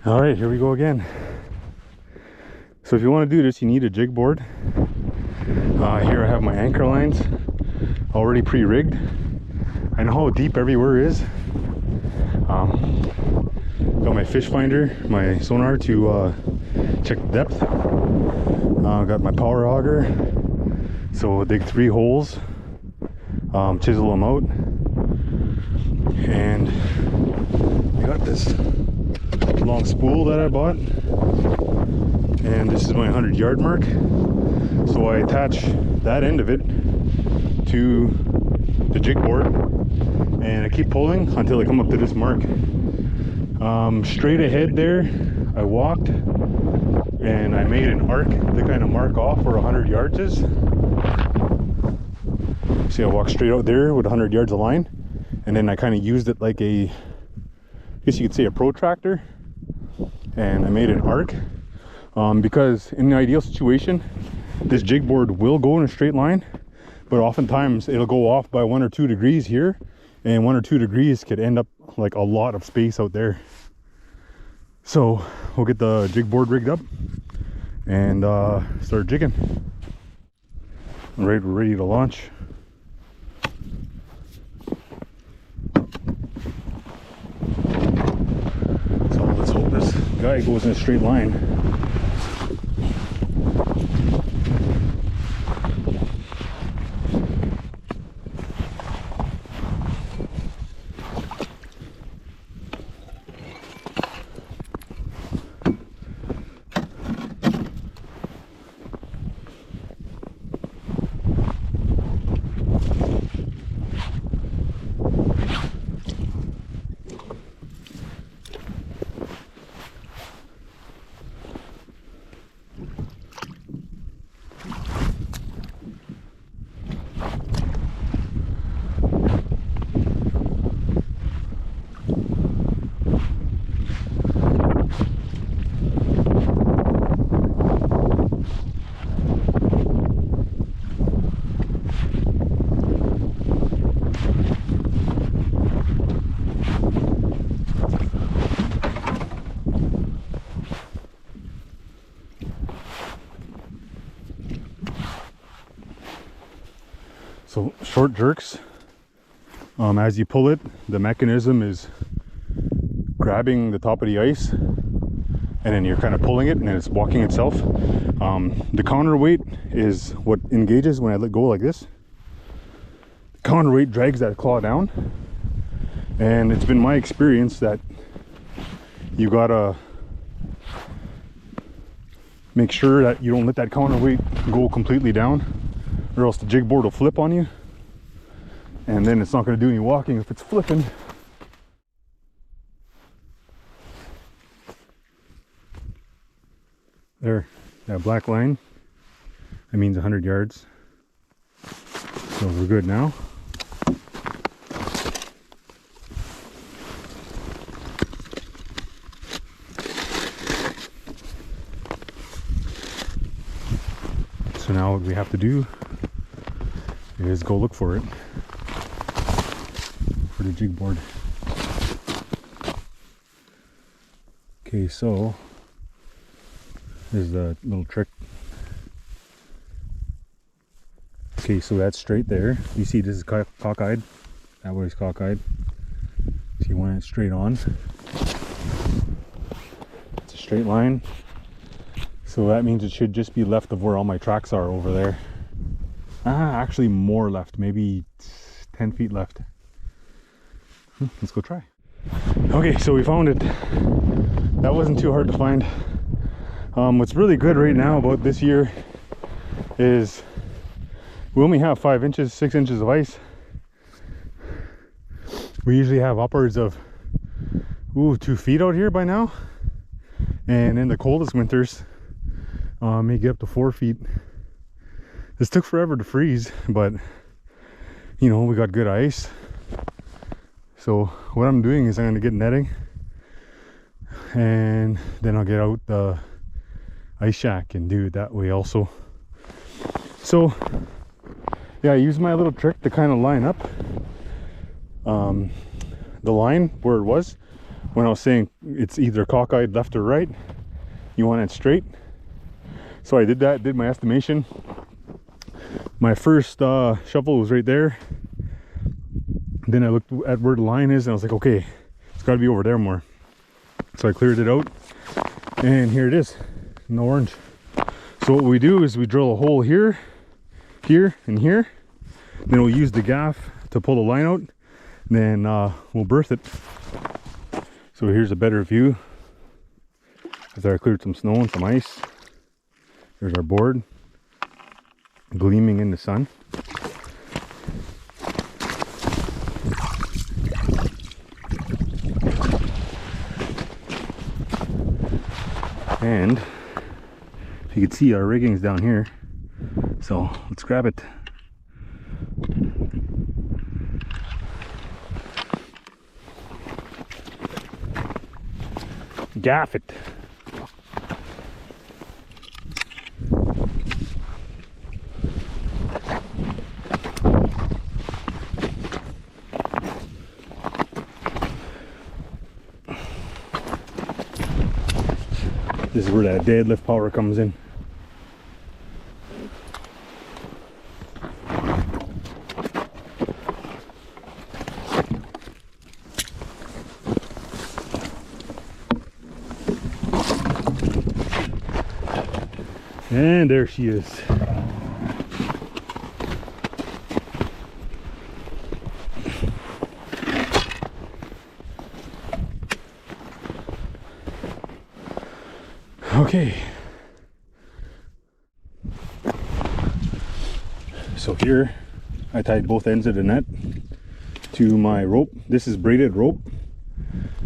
All right, here we go again. So if you want to do this, you need a jig board. Here I have my anchor lines already pre-rigged. I know how deep everywhere is. Got my fish finder, my sonar to check the depth. Got my power auger, so we'll dig 3 holes, chisel them out, and I got this long spool that I bought, and this is my 100-yard mark. So I attach that end of it to the jig board, and I keep pulling until I come up to this mark. Straight ahead there, I walked and I made an arc to kind of mark off where 100 yards is. See, I walked straight out there with 100 yards of line, and then I kind of used it like a, I guess you could say, a protractor, and I made an arc. Because in the ideal situation, this jig board will go in a straight line, but oftentimes it'll go off by 1 or 2 degrees here, and 1 or 2 degrees could end up like a lot of space out there. So we'll get the jig board rigged up and start jigging. All right, we're ready to launch. So let's hope this guy goes in a straight line. So short jerks, as you pull it, the mechanism is grabbing the top of the ice, and then you're kind of pulling it and it's walking itself. The counterweight is what engages when I let go like this. The counterweight drags that claw down, and it's been my experience that you gotta make sure that you don't let that counterweight go completely down, or else the jig board will flip on you, and then it's not going to do any walking if it's flipping. There, that black line, that means 100 yards. So we're good now. So now what we have to do is go look for it, for the jig board. Okay, so there's the little trick. Okay, so that's straight there. You see this is cockeyed. That way is cockeyed. So you want it straight on. It's a straight line. So that means it should just be left of where all my tracks are over there. Actually more left, maybe 10 feet left. Let's go try. Okay, so we found it. That wasn't too hard to find. What's really good right now about this year is we only have 5 inches, 6 inches of ice. We usually have upwards of 2 feet out here by now, and in the coldest winters may get up to 4 feet. This took forever to freeze, but you know, we got good ice. So what I'm doing is I'm going to get netting, and then I'll get out the ice shack and do it that way also. So yeah, I use my little trick to kind of line up the line where it was. when I was saying it's either cockeyed left or right, you want it straight. So I did that, did my estimation. My first shovel was right there. Then I looked at where the line is and I was like, okay, it's got to be over there more. So I cleared it out and here it is in the orange. So what we do is we drill a hole here, here, and here. Then we'll use the gaff to pull the line out. Then we'll berth it. So here's a better view after I cleared some snow and some ice. There's our board gleaming in the sun. And if you can see, our rigging's down here, so let's grab it. Gaff it. This is where that deadlift power comes in. And there she is. Okay. So here I tied both ends of the net to my rope. This is braided rope.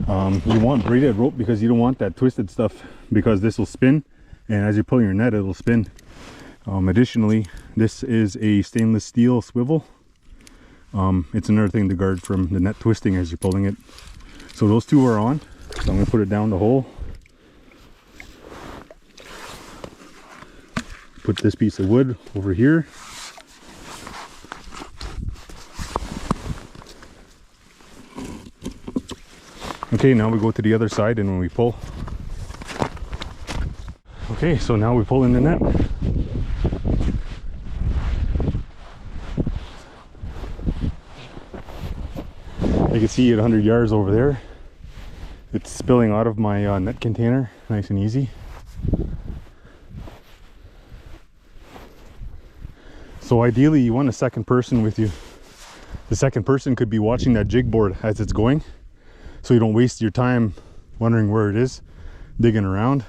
You want braided rope because you don't want that twisted stuff, because this will spin, and as you're pulling your net it'll spin. Additionally, this is a stainless steel swivel. It's another thing to guard from the net twisting as you're pulling it. So those two are on, so I'm going to put it down the hole. Put this piece of wood over here. Okay, now we go to the other side, and when we pull. Okay, so now we pull in the net. You can see at 100 yards over there, it's spilling out of my net container, nice and easy. So ideally you want a second person with you. The second person could be watching that jig board as it's going, so you don't waste your time wondering where it is, digging around.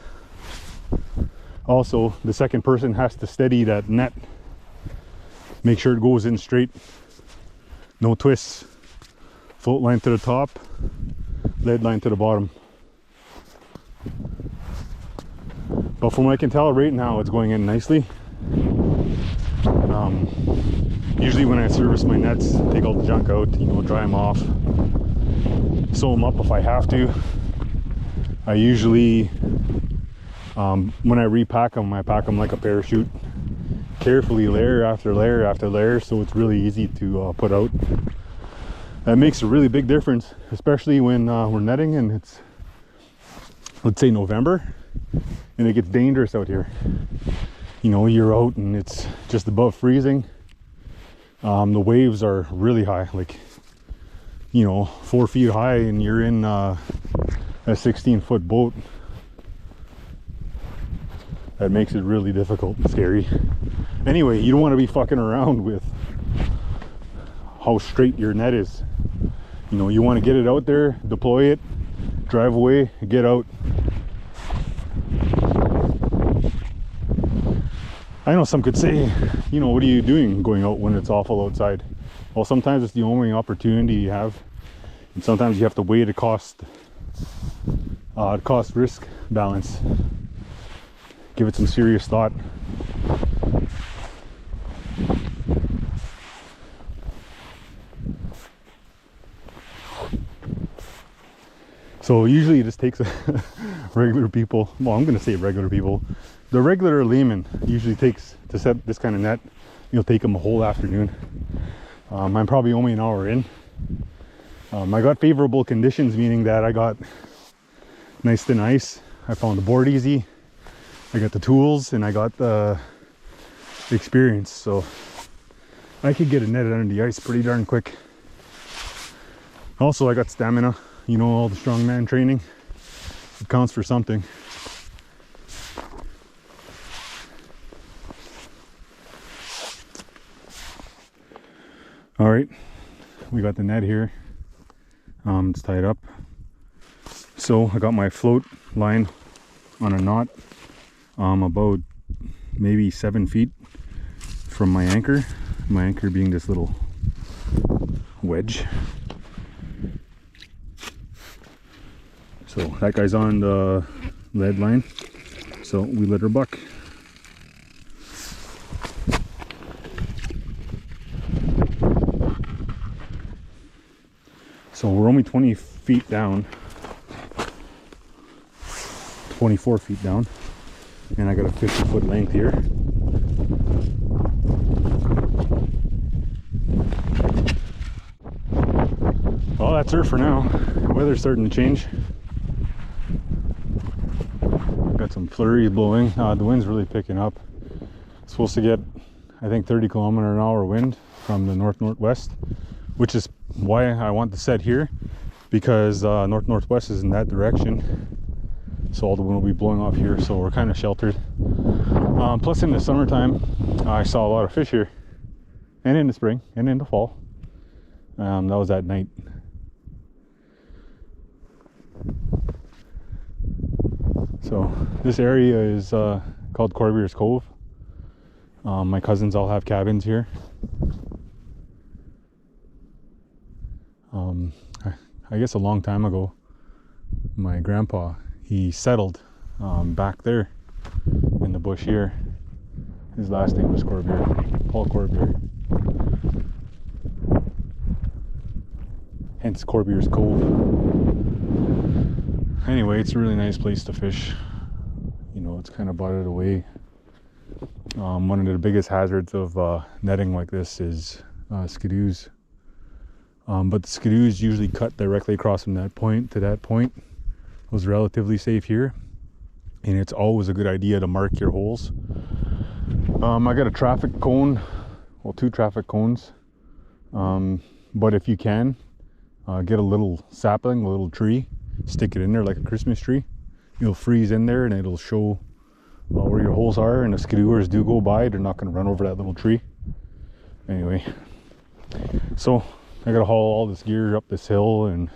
Also, the second person has to steady that net. Make sure it goes in straight, no twists. Float line to the top, lead line to the bottom. But from what I can tell right now, it's going in nicely. Usually when I service my nets, take all the junk out, dry them off, sew them up if I have to. I usually, when I repack them, I pack them like a parachute, carefully layer after layer after layer, so it's really easy to put out. That makes a really big difference, especially when we're netting and it's, let's say, November, and it gets dangerous out here. You're out and it's just above freezing. The waves are really high, like 4 feet high, and you're in a 16-foot boat. That makes it really difficult and scary. Anyway, you don't want to be fucking around with how straight your net is. You want to get it out there, deploy it, drive away, get out. I know some could say, what are you doing going out when it's awful outside? Well, sometimes it's the only opportunity you have, and sometimes you have to weigh the cost risk balance. Give it some serious thought. So usually it just takes regular people, well, I'm going to say regular people, the regular layman usually takes, to set this kind of net, it'll take them a whole afternoon. I'm probably only an hour in. I got favorable conditions, meaning that I got nice thin ice. I found the board easy. I got the tools and I got the experience, so I could get a net under the ice pretty darn quick. Also, I got stamina. You know, all the strongman training, it counts for something. All right, we got the net here. It's tied up. So I got my float line on a knot, about maybe 7 feet from my anchor. My anchor being this little wedge. So that guy's on the lead line. So we let her buck. So we're only 20 feet down, 24 feet down, and I got a 50-foot length here. Well, that's her for now. The weather's starting to change. Got some flurries blowing. The wind's really picking up. It's supposed to get, I think, 30 km/h wind from the north-northwest, which is why I want to set here, because north-northwest is in that direction. So all the wind will be blowing off here, so we're kind of sheltered. Plus in the summertime, I saw a lot of fish here, and in the spring, and in the fall. That was at night. So this area is called Corbier's Cove. My cousins all have cabins here. I guess a long time ago, my grandpa, he settled back there in the bush here. His last name was Corbier, Paul Corbier. Hence Corbier's Cove. Anyway, it's a really nice place to fish. You know, it's kind of butted away. One of the biggest hazards of netting like this is skidoos. But the skidoos usually cut directly across from that point to that point. It was relatively safe here, and it's always a good idea to mark your holes. I got a traffic cone, well, 2 traffic cones, but if you can, get a little sapling, a little tree, stick it in there like a Christmas tree. You'll freeze in there and it'll show where your holes are, and if skidooers do go by, they're not going to run over that little tree. Anyway, so I gotta haul all this gear up this hill, and